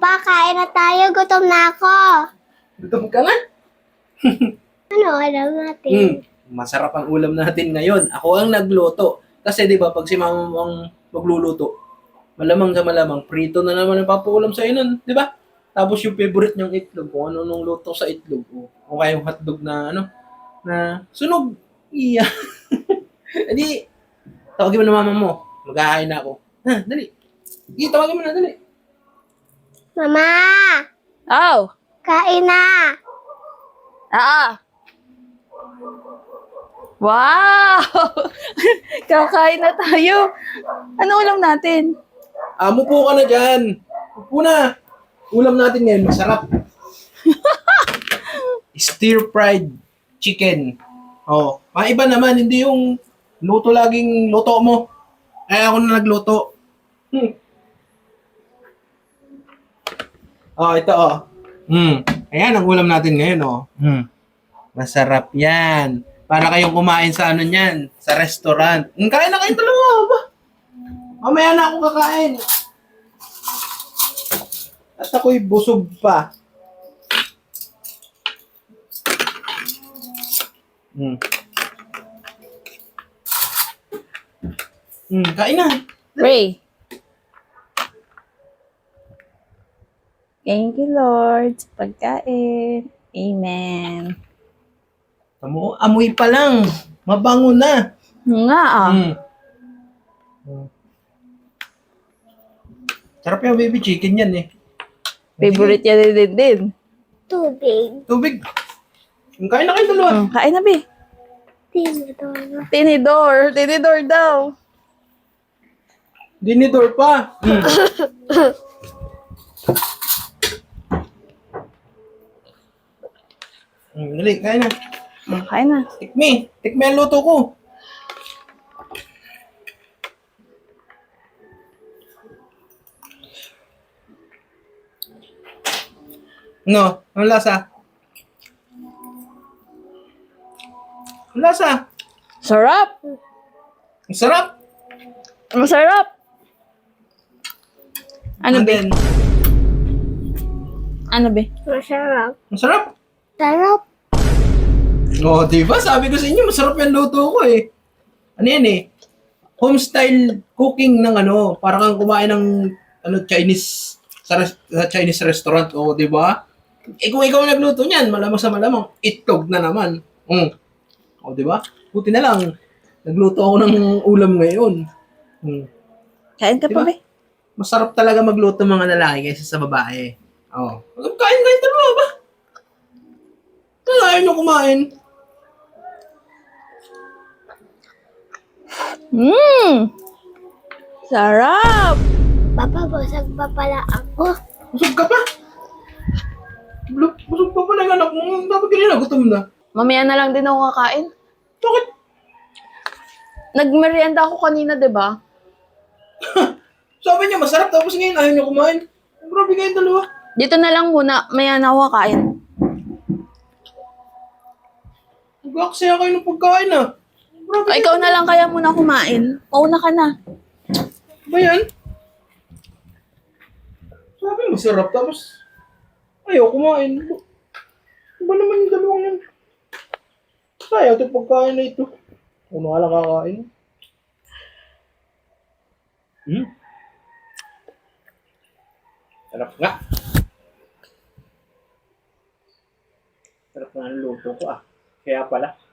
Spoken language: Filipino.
Papa, kain na tayo. Gutom na ako. Gutom ka na? Ano, alam natin? Masarap ang ulam natin ngayon. Ako ang nagluto. Kasi di ba pag si mama ang magluluto, malamang sa malamang, prito na naman ang papuulam sa nun, di ba? Tapos yung favorite niyang itlog, kung ano nung luto sa itlog, o kaya yung hotdog na na sunog. Iya. Edi, tawagin mo na mama mo. Maghahain na ako. Ha, dali. Sige, tawagin mo na, dali. Mama, Oh, kain na. Wow! Kakain na tayo. Ano ulam natin? Mupo ka na dyan. Mupo na. Ulam natin ngayon, masarap. Stir-fried chicken. Oh, maiba naman, hindi yung luto laging luto mo. Kaya ako na nagluto. Oh, ito oh. Ayan ang ulam natin ngayon oh. Masarap yan. Para kayong kumain sa ano niyan, sa restaurant. Kain na kayong dalawa ba? Mamaya na ako kakain. At ako'y busog pa. Kain na. Ray. Thank you, Lord, sa pagkain. Amen. Amoy pa lang. Mabango na. Nga Sarap yung baby chicken yan eh. Favorite yan din. Tubig. Tubig. Kain na kayo dalawa. Kain na, be. Tinidor. Tinidor daw. Dinidor pa. Dali, kain na. Kain na. Tikmi ang luto ko. No, ang lasa? Ang lasa? Sarap. Ang sarap. Masarap. Ano, be? din? Ano, be? Masarap. Ang sarap. Sarap. Oh, di ba? Sabi ko sa inyo, masarap yung luto ko eh. Ano yan eh? Home-style cooking ng ano, para kang kumain ng Chinese sa Chinese restaurant, oh, di ba? Eh kung ikaw ang nagluto niyan, malamang sa malamang itlog na naman. Oh, di ba? Buti na lang nagluto ako ng ulam ngayon. Kain ka Diba? pa, be? Masarap talaga magluto mga lalaki kaysa sa babae. Oh. Kain dalawa ba? Kaya nyo kumain. Sarap. Papa, busog pa pala ako. Busog ka pa? Busog pa pala ng anak mo. Dapat kanina gutom na. Mamaya na lang din ako kakain. Bakit? Nagmerienda ako kanina, di ba? Sabi niya masarap tapos ngayon ayaw niyo kumain. Grabe kayong dalawa. Dito na lang muna. Maya na ako kakain. Nag-aksaya kayo ng pagkain ah. Grabe O, ikaw na lang kaya muna kumain. Pauna ka na. ba yan? Sabi masarap tapos ayaw kumain. Ano ba naman yung dalawang yan? Sayang ito pagkain na ito. Ano ka lang kakain? Sarap nga. Sarap nga ang luto ko ah. Kaya pala.